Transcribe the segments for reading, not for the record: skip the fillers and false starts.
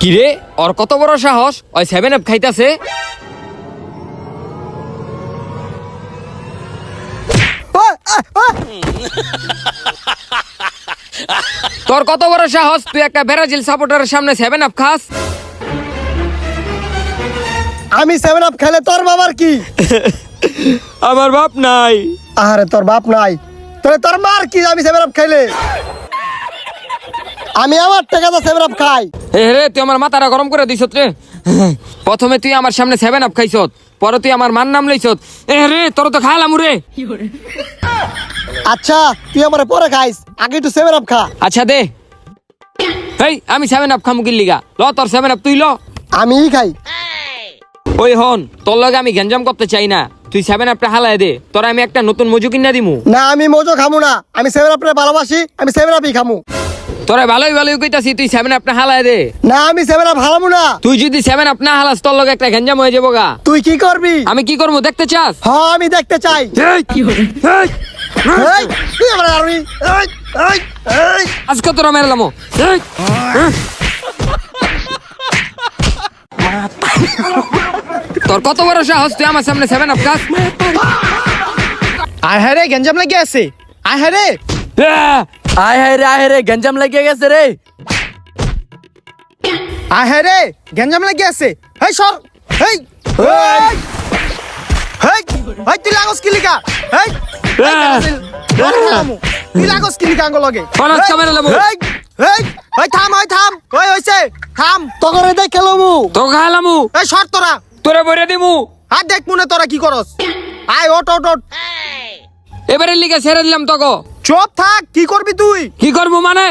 কিরে ওর কত বড় সাহস ওই 7 আপ খাইতাছে। তোর কত বড় সাহস তুই একটা ব্রাজিল সাপোর্টারের সামনে 7 আপ খাস। আমি 7 আপ খেলে তোর বাবার কি? আমার বাপ নাই। আরে তোর বাপ নাই তাহলে তোর মার কি? আমি 7 আপ খাইলে আমি আমার টাকাতে 7 আপ খাই। রে তুই আমার মাথাটা গরম করে দিছত রে। প্রথমে তুই আমার সামনে 7 আপ খাইছত, পরে তুই আমার মান নাম লইছত। রে তোর তো খাইলাম রে। আচ্ছা তুই আমার পরে খাইস, আগে একটু 7 আপ খা। আচ্ছা দে। এই আমি 7 আপ খামু কি লিগা? ল তোর 7 আপ তুই ল। আমিই খাই। ওই হন তোর লগে আমি গ্যাঞ্জাম করতে চাই না, তুই 7 আপটা হালায় দে, তোর আমি একটা নতুন মজু কিনা দিমু। না আমি মজো খামু না, আমি 7 আপরে ভালোবাসি, আমি 7 আপই খামু। তোরা ভালোই ভালোই কইতাছি তুই 7 আপটা হালায় দে। না আমি 7 আপ হালামু না। তুই যদি 7 আপ না হালাস তোর লগে একটা গ্যাঞ্জাম হয়ে যাবো গা। তুই কি করবি? আমি কি করবো দেখতে চাস? হ্যাঁ আমি দেখতে চাই। এই, তুই আমার আরবি। এই, আজকে তোরা মেরলাম। তোর কত বড় সাহস তুই আমার সামনে 7 আপ খাস। আয় হায় রে গঞ্জাম লেগে আছে। আয় হায় রে আয় রে গঞ্জাম লেগে গেছে রে। আয় হায় রে গঞ্জাম লেগে আছে। হেই সর। হেই হেই হেই হেই তুই লাগস কি লিগা? হেই তুই লাগস কি লিগা আঙ্গ লগে? হঠাৎ ক্যামেরা লাবো। হেই হেই হেই থাম ওই হইছে থাম। তগরে দেখ খেলমু। তো খাইলামু। এই সর তোরা। তোরে বইরে দিমু। আর দেখ মনে তোরা কি করস। আয় ওট ওট ওট। এবারে লিগে ছেড়ে দিলাম তোকে। চুপ থাক, কি করবি তুই? কি করবো মানে?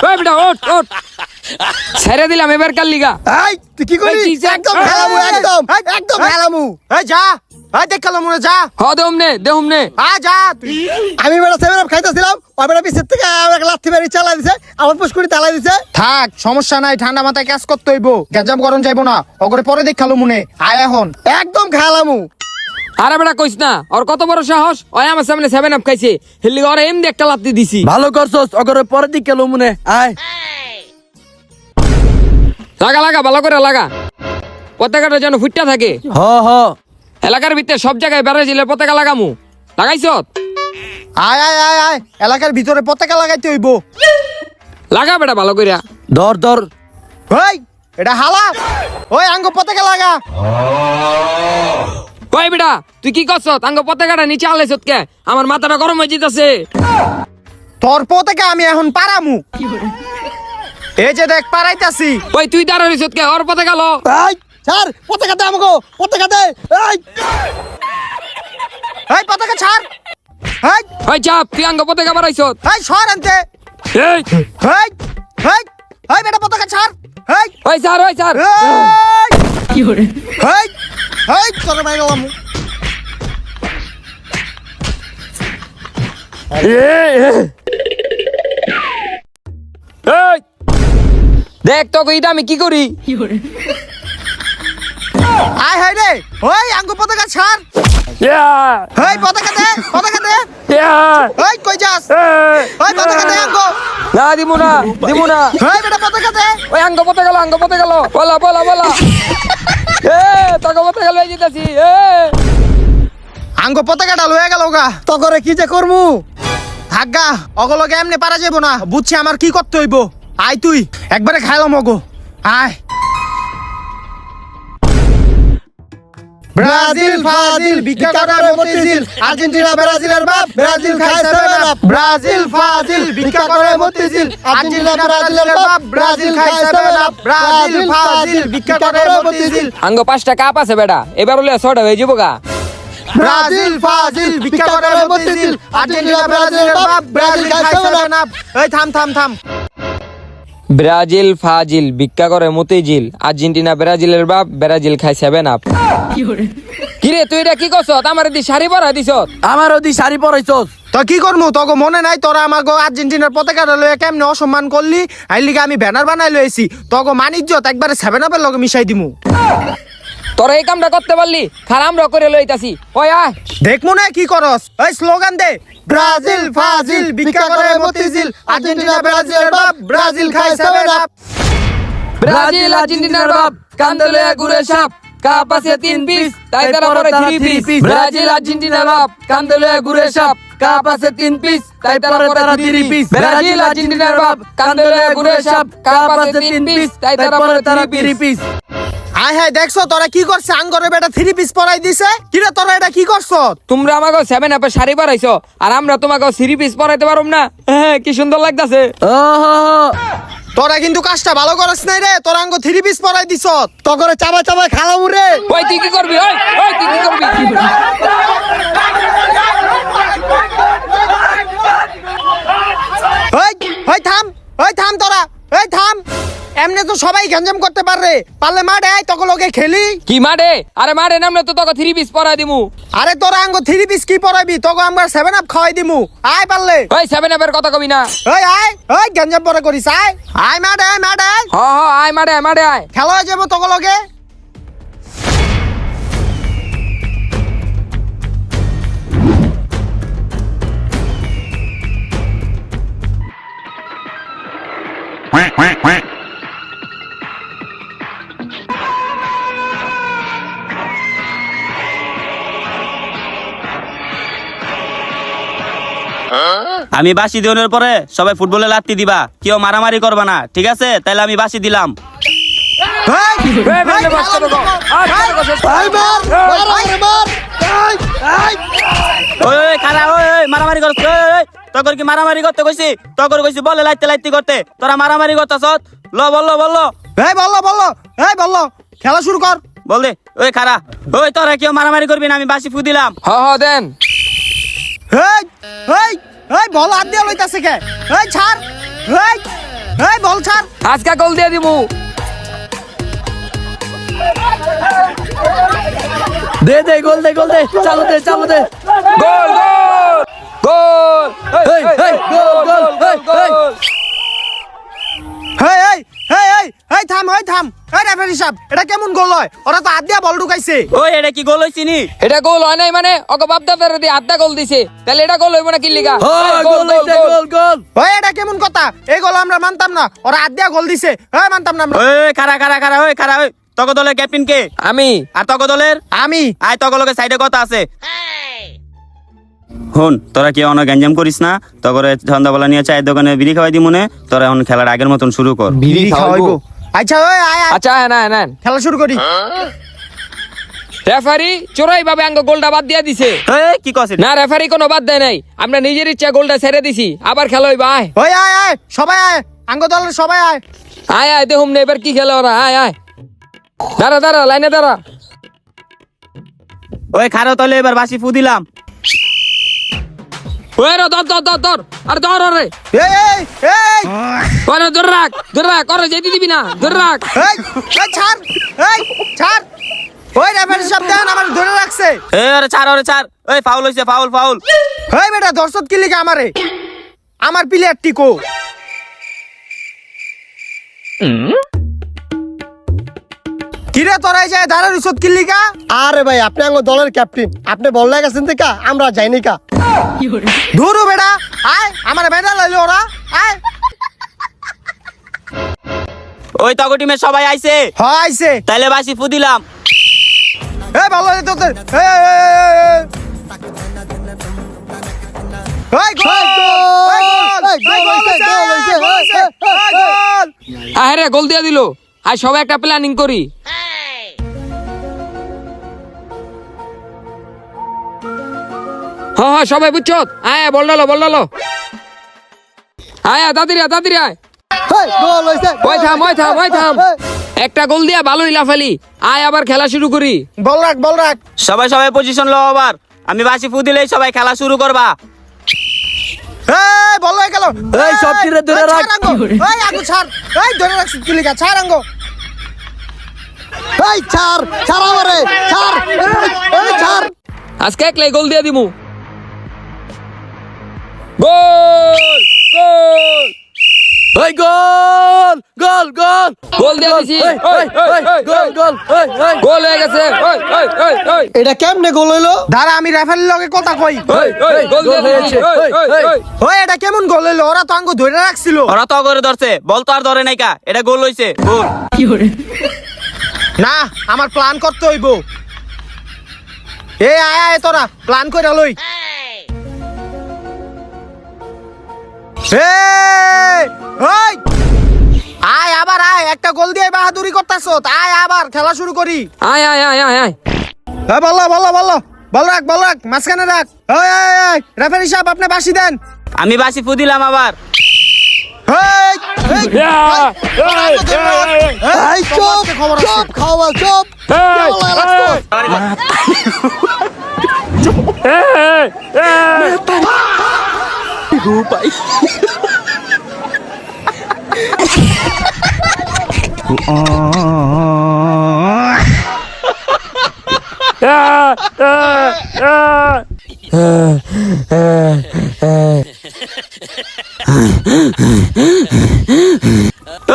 ওই বেটা ওঠ ওঠ। ছেড়ে দিলাম এবার কাল লিগা। এই তুই কি করবি? এই, কি- একদম এই, খেলামু, এই, একদম এই, একদম এই, খেলামু। এই যা। এই দেখ খেলো মনে যা। হ দেহুম নে। যা তুই। আমি বেটা 7 আপ খাইতেছিলাম, ওই বেটা পিছের থেকে আমাকে লাথি মারি চালাই দিছে, আমার পুষ্কুরি তালাই দিছে। থাক সমস্যা নাই, ঠান্ডা মাথায় কাজ করতে হইব, গেজাম গরম যাইবো না। ওগরে পরে দেখ খেলো মনে। আয় এখন। একদম খেলামু। আরে বেটা কইস না, ওর কত বড় সাহস, ওই আমার সামনে 7 আপ খাইছে, হেলি ওরে এমনি একটা লাত্তি দিছি। ভালো করছস, অগরে পরের দিক গেল মনে। আয় লাগা ভালো করে লাগা, পতাকাটা যেন ফুটটা থাকে। হ হ এলাকার ভিতরে সব জায়গায় ব্রাজিলের পতাকা লাগামু। লাগাইছ? আয় আয় আয় আয়, এলাকার ভিতরে পতাকা লাগাইতে হইব। লাগা বেটা ভালো কইরা। ধর ধর। ওই এটা হালা, ওই আঙ্গ পতাকা লাগা। কই বেটা তুই কি করছ? আঙ্গ পতাকাটা নিচে আলাইছ কে? আমার মাথাটা গরম হয়ে যেতেছে। তোর পতাকা আমি এখন পারামু। এই যে দেখ পারাইতাছি। ওই তুই দাঁড়া রইছ কে? ওর পতাকা লো। এই স্যার পতাকা দে আমাকে, পতাকা দে। এই এই পতাকা ছাড়। এই ওই চাপ তুই আঙ্গ পতাকা বাড়াইছ। এই সর আনতে। এই এই এই এই বেটা পতাকা ছাড়। এই ওই স্যার এই এই এই তোর মাইলাম। এই দেখ তো এটা আমি কি করি। আয় হায় রে, ওই আঙ্গ পতাকা ছাড়। এই পতাকা দে, পতাকা দে। এই কই যাস? ওই পতাকা দে আঙ্গ। না দিমু না। এই বেটা পতাকা দে। ওই আঙ্গ পতাকা লো। বলা তোকে পতাকা লয়ে যেতেছি। আঙ্গ পতাকাটা লয়ে গেল গা। তগরে কি যে করমু? থাকগা, অগলগে এমনি পারা যাবো না। বুঝছি আমার কি করতে হইব। আয় তুই একবারে খাইলাম অগো। আয়। ব্রাজিল ফাজিল ভিক্ষা করে মতিঝিল, আর্জেন্টিনা ব্রাজিলের বাপ, ব্রাজিল খায় 7 আপ। ব্রাজিল ফাজিল ভিক্ষা করে মতিঝিল, আর্জেন্টিনা ব্রাজিলের বাপ, ব্রাজিল খায় 7 আপ। ব্রাজিল ফাজিল ভিক্ষা করে মতিঝিল, আঙ্গ 5টা কাপ আছে বেটা, এবার হলে 6টা হয়ে যাবো গা। ব্রাজিল ফাজিল ভিক্ষা করে মতিঝিল, আর্জেন্টিনা ব্রাজিলের বাপ, ব্রাজিল খায় 7 আপ। এই থাম। ব্রাজিল ফাজিল ভিক্ষা করে মতিঝিল, আর্জেন্টিনা ব্রাজিলের বাপ, ব্রাজিল খায় 7 আপ। কিরে তুই এটা কি করছ? আমার দি শাড়ি পরা দিছ। আমার ওদি শাড়ি পরাইছস। তো কি করমু? তোকে মনে নাই তোরা আমাকে আর্জেন্টিনার পতাকাটা লয়ে কেমনে অসম্মান করলি? আইলিগে আমি ব্যানার বানাই লইছি, তোকে মানিজ্যত একবারে 7 আপের লগে মিশাই দিমু। তোরা এই কামটা করতে পারলি, খারাম র করে লইতাছি। ওই আয় দেখ মনে কি করস? এই স্লোগান দে। ব্রাজিল ফাজিল ভিক্ষা করে মতিঝিল, আর্জেন্টিনা ব্রাজিলের বাপ, ব্রাজিল খায় 7 আপ। ব্রাজিল আর্জেন্টিনার বাপ কান্দে লয়ে ঘুরে সাপ কাপ আছে 3 পিস তাই তারা পরে 3 পিস ব্রাজিল আর্জেন্টিনার বাপ কান্দে লয়ে ঘুরে সাপ কাপ আছে 3 পিস তাই তারা পরে 3 পিস ব্রাজিল আর্জেন্টিনার বাপ কান্দে লয়ে ঘুরে সাপ কাপ আছে 3 পিস তাই তারা পরে 3 পিস আয় হায় দেখছো তোরা কি করছে আঙ্গরে বেটা 3 পিস পরাই দিছে কিরে তোরা এটা কি করছো তোমরা আমাকে 7 আপে শাড়ি পরাইছো আর আমরা তোমাকে 3 পিস পরাইতে পারুম না কি সুন্দর লাগতাছে তোরা কিন্তু কাজটা ভালো করছ নাই রে তোরা আঙ্গ 3 পিস পরাই দিছ তখন চাবা চাবা খালাম রে। ওই তুই কি করবি ওই তুই কি করবি ওই থাম তোরা ওই থাম এমনি তো সবাই গঞ্জাম করতে পারবে পারলে মাঠে আয় তখন লোকে খেলি কি মাঠে আরে মাঠে নামলে তো তোকে 3 পিস পরাই দিমু আরে তোরা আঙ্গ 3 পিস কি পরাইবি তখন আমরা 7 আপ খাওয়াই দিমু আয় পারলে ওই 7 আপের কথা কবি না ওই গঞ্জাম পরে করিস আয় মাঠে আয় আয় মাঠে আয় খেলা হয়ে যাবো তখন লোকে Quack, quack, quack. আমি বাসি দেওয়ার পরে সবাই ফুটবলে লাত্তি দিবা কেউ মারামারি করবা না ঠিক আছে তাহলে আমি বাসি দিলাম ওই ওই খারা ওই ওই মারামারি করছ তখন কি মারামারি করতে কইছি তখন কইছি বলে লাইতে লাইতে করতে তোরা মারামারি করতেছ ল বললো বললো খেলা শুরু কর বল দে ওই খারা ওই তোরা কেউ মারামারি করবি না আমি বাসি ফু দিলাম দেন বল হাত দিয়ে লইতাছে কে ছাড় বল ছাড় আজকে গোল দিয়ে দিমু দে গোল দে চালু দে গোল থাম রেফারি সাহেব এটা কেমন গোল হয় ওরা তো হাত দিয়ে বল ঢুকাইছে ওই এটা কি গোল হইছিনি এটা গোল হয় নাই মানে ওকে বাপ দাদারে দিয়ে আধা গোল দিছে তাহলে এটা গোল হইব না কি লিগা গোল ওই এটা কেমন কথা এই গোল আমরা মানতাম না ওরা হাত দিয়ে গোল দিছে মানতাম না আমরা ওই খারা ওই তক দলের ক্যাপ্টেন কে আমি আর তক দলের আমি আয় তক লোকের সাইডে কথা আছে হন তোরা কি অনেক গ্যাঞ্জাম করিস না তকরে সন্ধ্যাবেলা নিয়ে চায়ের দোকানে বিড়ি খাওয়াই দি মনে তোরা এখন খেলার আগের মতন শুরু কর বিড়ি খাওয়াইবো আচ্ছা ওই আয় আচ্ছা না খেলা শুরু করি রেফারি চোরাই ভাবে আঙ্গ গোলটা বাদ দিয়া দিছে কি কছিস না রেফারি কোনো বাদ দেয় নাই আমরা নিজের ইচ্ছা গোলটা ছেড়ে দিছি আবার খেলা হইবা আয় ওই আয় সবাই আয় আঙ্গ দলের সবাই আয় আয় দেখুম না এবার কি খেলা ওরা আয় দাঁড়া লাইনে দাঁড়া ওই খারো তাহলে এবার বাসি ফু দিলাম ওই রে ধর আরে ধর রে এই ওরে ধর রাখ ওরে যেতে দিবি না ধর রাখ ছাড় ওই রেফারি সাহেব দেন আমার ধরে রাখছে আরে ছাড় ওই ফাউল হইছে ফাউল ওই বেটা দর্শক কি লিখে আমারে আমার প্লেয়ার টিকো কিরে তোরাই যায় দাঁড়ার উসত কি লিখা আরে ভাই আপনি আঙ্গ দলের ক্যাপ্টেন আপনি বল লাগাছেন দেখা আমরা যাইনি কা ধুরু বেটা আয় আমার বেটা লইলো ওরা আয় ওই তক টিমের সবাই আইছে আইছে তাইলে বাসি ফু দিলাম ভালো তোদের আরে গোল দিয়া দিল আর সবাই একটা প্ল্যানিং করি হ্যাঁ সবাই বুঝছো আয় বল ডালো আয় দাদিরা আয় ওই থাম একটা গোল দিয়া ভালোই লাফালি আয় আবার খেলা শুরু করি বল রাখ সবাই পজিশন লো আবার আমি বাসি ফু দিলেই সবাই খেলা শুরু করবা বল হয়ে গেল এই সব তীরে ধরে রাখ আঙ্গু ছাড় ধরে রাখছি কি লিখা ছাড় আঙ্গ ছাড় আমারে ছাড় আজকে একলাই গোল দিয়া দিমু গোল ওই গোল গোল গোল গোল দিয়ে দিছি গোল গোল গোল হয়ে গেছে এটা কেমনে গোল হইলো? দাঁড়া আমি রেফারির লগে কথা কই। গোল দিয়ে দিছি ওই এটা কেমন গোল হইলো? ওরা তো আঙ্গু ধরে রাখছিল। ওরা তো করে ধরছে, বল তো আর ধরে নাই কা, এটা গোল হইছে গোল। না আমার প্ল্যান করতে হইব। এ আয় আয় তোরা প্ল্যান কইরা লই। ওই আয় আবার আয়, একটা গোল দিয়ে বাহাদুরি করতাছো। আয় আবার খেলা শুরু করি। আয় আয় আয় আয় আয় হ্যাঁ বল বল বল বল রাখ মাঝখানে রাখ। ওই রেফারি সাহেব আপনি বাঁশি দেন। আমি বাসি ফু দিলাম আবার। এই, এই, এই চুপ খবর আছে। চুপ খাওয়া চুপ কেমন লাগতো?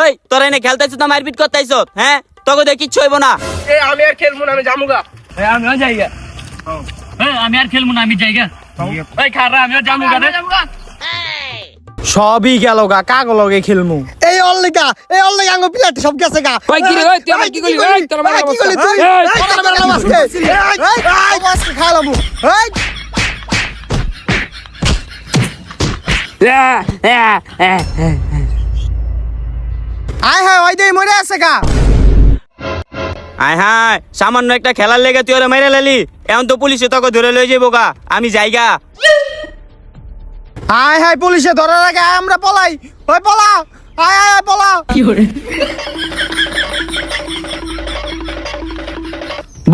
ওই তোরা এনে খেলতেছিস না মারপিট করতেছিস? হ্যাঁ তোকে দেখে কিচ্ছু হইব না। আমি আর খেলবো না, আমি জামুগা। সবই গেল গা, কাগো লগে খেলমু। এই অল্লিগা আঙ্গ প্লেট সব গেছে গা। কই কি রে ওই তুই আমার কি করলি ওই তোর মারা কি করলি তুই? তোর মারলাম আজকে। আজকে খাইলামু। এই আয় হ্যাঁ ওই দেই মরে আছে গা। আয় হায় সামান্য একটা খেলার লেগে তুই ওরা মেরে লালি, এখন তো পুলিশে তোকে ধরে লয়ে যাবো গা। আমি যাইগা। আয় হায় পুলিশে ধরার আগে আমরা পলাই। ওই পলা, আয় আয় পলা।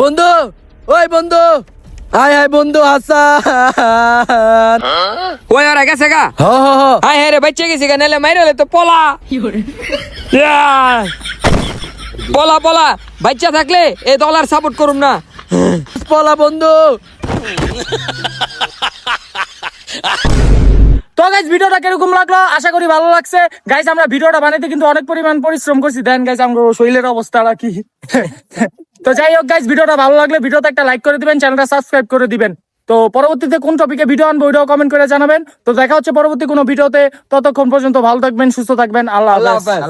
বন্ধু ওই বন্ধু আয় আয় বন্ধু হাসান ওই আর গেছে গা হ হ হ আয় হ্যাঁ রে বাচ্চা গেছে গা নালে মাইরালে তো পলা পলা পলা বাচ্চা থাকলে এই দল আর সাপোর্ট করুম না পলা বন্ধু। তো গাইস ভিডিওটা কিরকম লাগলো আশা করি ভালো লাগছে। গাইস আমরা ভিডিওটা বানাইতে কিন্তু অনেক পরিমাণ পরিশ্রম করছি। দেন গাইস আমরা শরীরের অবস্থাটা কি তো যাই হোক গাইস ভিডিওটা ভালো লাগলে ভিডিওতে একটা লাইক করে দিবেন, চ্যানেলটা সাবস্ক্রাইব করে দিবেন। তো পরবর্তীতে কোন টপিকে ভিডিও আনবো ওইটাও কমেন্ট করে জানাবেন। তো দেখা হচ্ছে পরবর্তী কোনো ভিডিওতে, ততক্ষণ পর্যন্ত ভালো থাকবেন, সুস্থ থাকবেন। আল্লাহ হাফেজ।